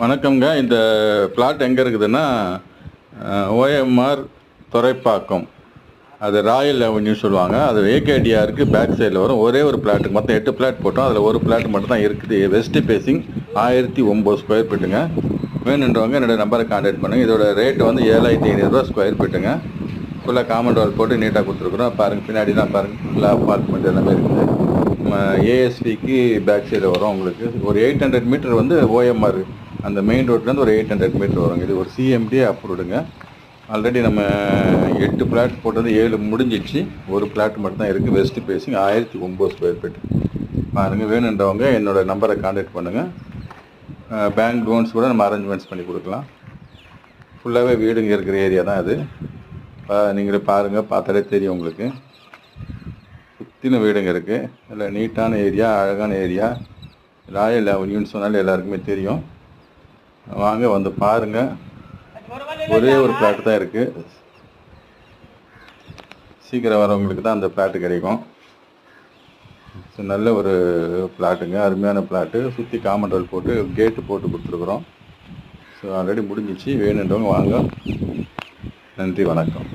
வணக்கம்ங்க. இந்த பிளாட் எங்கே இருக்குதுன்னா ஓஎம்ஆர் துறைப்பாக்கம், அது ராயல் அவென்யூ சொல்லுவாங்க. அது ஏகேடிஆருக்கு பேக் சைடில் வரும். ஒரே ஒரு பிளாட்டுக்கு மொத்தம் 8 பிளாட் போட்டோம். அதில் ஒரு பிளாட் மட்டும் தான் இருக்குது. வெஸ்ட் பேசிங் 1009 ஸ்கொயர் ஃபீட்டுங்க. வேணுன்றவங்க என்னோடய நம்பரை கான்டாக்ட் பண்ணுங்கள். இதோட ரேட்டு வந்து 7500 ஸ்கொயர் ஃபீட்டுங்க. ஃபுல்லாக காமன் வால் போட்டு நீட்டாக கொடுத்துருக்குறோம். பாருங்கள், பின்னாடிலாம் பாருங்கள், ஃபுல்லாக அப்பார்ட்மெண்ட் எல்லாமே இருக்குது. ஏஎஸ்பிக்கு பேக் சைடில் வரும். உங்களுக்கு ஒரு 800 மீட்டர் வந்து ஓஎம்ஆர் அந்த மெயின் ரோட்லேருந்து ஒரு 800 மீட்டர் வருங்க. இது ஒரு சிஎம்டி அப்ரூவ்டுங்க. ஆல்ரெடி நம்ம 8 பிளாட் போட்டது 7 முடிஞ்சிடுச்சு. ஒரு பிளாட் மட்டும் தான் இருக்குது. West facing 1009 square feet. பாருங்கள், வேணுன்றவங்க என்னோடய நம்பரை கான்டாக்ட் பண்ணுங்கள். பேங்க் லோன்ஸ் கூட நம்ம அரேஞ்ச்மெண்ட்ஸ் பண்ணி கொடுக்கலாம். ஃபுல்லாகவே வீடுங்க இருக்கிற ஏரியா தான் அது. நீங்களே பாருங்கள், பார்த்தாலே தெரியும் உங்களுக்கு. சுற்றின வீடுங்க இருக்குது. இல்லை நீட்டான ஏரியா, அழகான ஏரியா. ராயல் அவென்யூன்னு சொன்னாலே எல்லாருக்குமே தெரியும். வாங்க, வந்து பாருங்கள். ஒரே ஒரு பிளாட் தான் இருக்குது. சீக்கிரம் வரவங்களுக்கு தான் அந்த பிளாட்டு கிடைக்கும். ஸோ நல்ல ஒரு பிளாட்டுங்க, அருமையான பிளாட்டு. சுற்றி காமன் வால் போட்டு கேட்டு போட்டு கொடுத்துருக்குறோம். ஸோ ஆல்ரெடி முடிஞ்சிச்சு. வேணுன்றவங்க வாங்க. நன்றி, வணக்கம்.